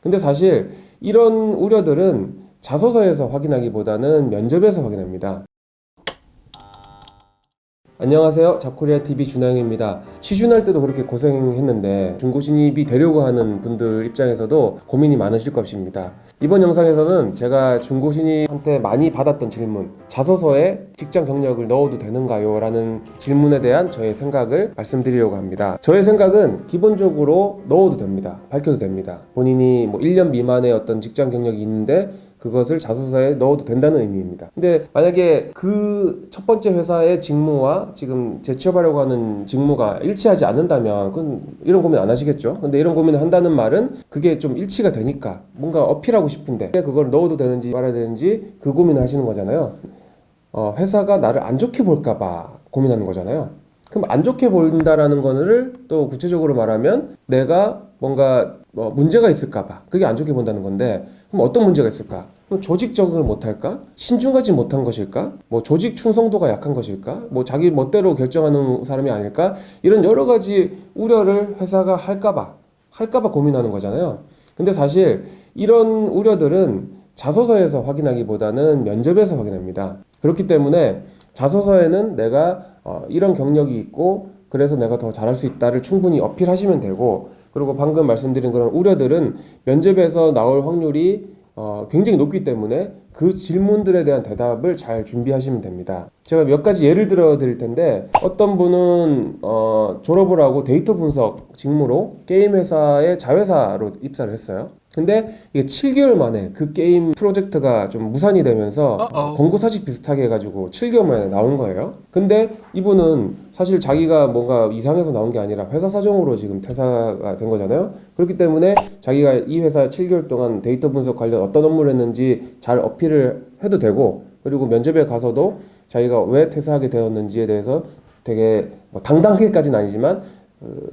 근데 사실 이런 우려들은 자소서에서 확인하기보다는 면접에서 확인합니다. 안녕하세요. 잡코리아TV 준하영입니다. 취준할 때도 그렇게 고생했는데 중고신입이 되려고 하는 분들 입장에서도 고민이 많으실 것입니다. 이번 영상에서는 제가 중고신입한테 많이 받았던 질문, 자소서에 직장 경력을 넣어도 되는가요? 라는 질문에 대한 저의 생각을 말씀드리려고 합니다. 저의 생각은 기본적으로 넣어도 됩니다. 밝혀도 됩니다. 본인이 1년 미만의 어떤 직장 경력이 있는데 그것을 자소서에 넣어도 된다는 의미입니다. 근데 만약에 그 첫 번째 회사의 직무와 지금 재취업하려고 하는 직무가 일치하지 않는다면 그건 이런 고민 안 하시겠죠? 근데 이런 고민을 한다는 말은 그게 좀 일치가 되니까 뭔가 어필하고 싶은데 그걸 넣어도 되는지 말아야 되는지 그 고민을 하시는 거잖아요. 회사가 나를 안 좋게 볼까 봐 고민하는 거잖아요. 그럼 안 좋게 본다라는 거를 또 구체적으로 말하면 내가 뭔가 문제가 있을까 봐 그게 안 좋게 본다는 건데, 그럼 어떤 문제가 있을까? 그럼 조직 적응을 못할까? 신중하지 못한 것일까? 조직 충성도가 약한 것일까? 자기 멋대로 결정하는 사람이 아닐까? 이런 여러 가지 우려를 회사가 할까 봐 고민하는 거잖아요. 근데 사실 이런 우려들은 자소서에서 확인하기보다는 면접에서 확인합니다. 그렇기 때문에 자소서에는 내가 이런 경력이 있고 그래서 내가 더 잘할 수 있다를 충분히 어필하시면 되고, 그리고 방금 말씀드린 그런 우려들은 면접에서 나올 확률이 굉장히 높기 때문에 그 질문들에 대한 대답을 잘 준비하시면 됩니다. 제가 몇 가지 예를 들어 드릴 텐데, 어떤 분은 졸업을 하고 데이터 분석 직무로 게임 회사의 자회사로 입사를 했어요. 근데 이게 7개월 만에 그 게임 프로젝트가 좀 무산이 되면서 권고사직 비슷하게 해가지고 7개월 만에 나온 거예요. 근데 이분은 사실 자기가 뭔가 이상해서 나온 게 아니라 회사 사정으로 지금 퇴사가 된 거잖아요. 그렇기 때문에 자기가 이 회사 7개월 동안 데이터 분석 관련 어떤 업무를 했는지 잘 어필을 해도 되고, 그리고 면접에 가서도 자기가 왜 퇴사하게 되었는지에 대해서 되게 당당하게까지는 아니지만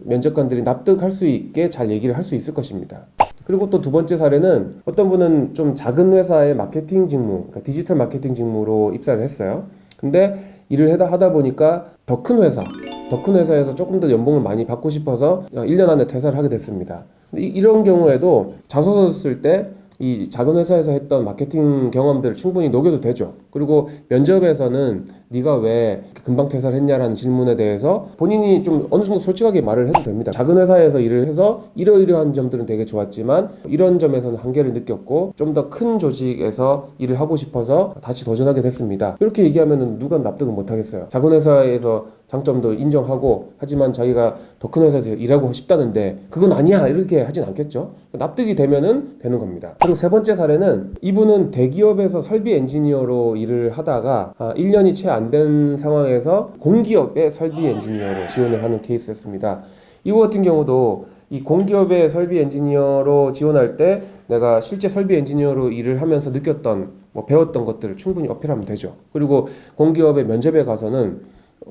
면접관들이 납득할 수 있게 잘 얘기를 할 수 있을 것입니다. 그리고 또 두 번째 사례는 어떤 분은 좀 작은 회사의 마케팅 직무, 그러니까 디지털 마케팅 직무로 입사를 했어요. 근데 일을 하다 보니까 더 큰 회사에서 조금 더 연봉을 많이 받고 싶어서 1년 안에 퇴사를 하게 됐습니다. 이런 경우에도 자소서 쓸 때 이 작은 회사에서 했던 마케팅 경험들을 충분히 녹여도 되죠. 그리고 면접에서는 네가 왜 금방 퇴사를 했냐라는 질문에 대해서 본인이 좀 어느 정도 솔직하게 말을 해도 됩니다. 작은 회사에서 일을 해서 이러이러한 점들은 되게 좋았지만 이런 점에서는 한계를 느꼈고 좀 더 큰 조직에서 일을 하고 싶어서 다시 도전하게 됐습니다. 이렇게 얘기하면 누가 납득을 못 하겠어요. 작은 회사에서 장점도 인정하고 하지만 자기가 더 큰 회사에서 일하고 싶다는데 그건 아니야 이렇게 하진 않겠죠. 납득이 되면은 되는 겁니다. 그리고 세 번째 사례는 이분은 대기업에서 설비 엔지니어로 일을 하다가 1년이 채 안 된 상황에서 공기업의 설비 엔지니어로 지원을 하는 케이스였습니다. 이거 같은 경우도 이 공기업의 설비 엔지니어로 지원할 때 내가 실제 설비 엔지니어로 일을 하면서 느꼈던 배웠던 것들을 충분히 어필하면 되죠. 그리고 공기업의 면접에 가서는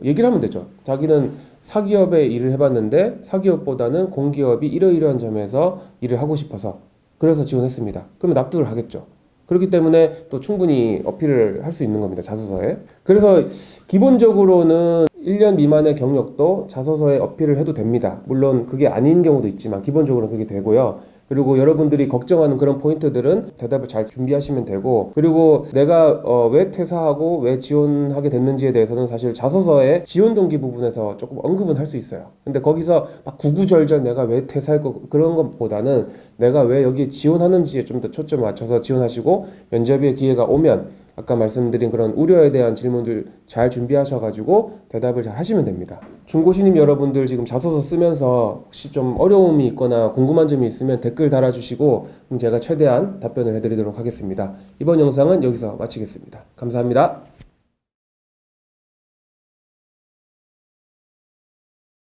얘기를 하면 되죠. 자기는 사기업에 일을 해봤는데 사기업보다는 공기업이 이러이러한 점에서 일을 하고 싶어서 그래서 지원했습니다. 그러면 납득을 하겠죠. 그렇기 때문에 또 충분히 어필을 할 수 있는 겁니다. 자소서에. 그래서 기본적으로는 1년 미만의 경력도 자소서에 어필을 해도 됩니다. 물론 그게 아닌 경우도 있지만 기본적으로는 그게 되고요. 그리고 여러분들이 걱정하는 그런 포인트들은 대답을 잘 준비하시면 되고, 그리고 내가 왜 퇴사하고 왜 지원하게 됐는지에 대해서는 사실 자소서의 지원 동기 부분에서 조금 언급은 할 수 있어요. 근데 거기서 막 구구절절 내가 왜 퇴사했고 그런 것보다는 내가 왜 여기에 지원하는지에 좀 더 초점을 맞춰서 지원하시고, 면접의 기회가 오면 아까 말씀드린 그런 우려에 대한 질문들 잘 준비하셔가지고 대답을 잘 하시면 됩니다. 중고신입 여러분들 지금 자소서 쓰면서 혹시 좀 어려움이 있거나 궁금한 점이 있으면 댓글 달아주시고 제가 최대한 답변을 해드리도록 하겠습니다. 이번 영상은 여기서 마치겠습니다. 감사합니다.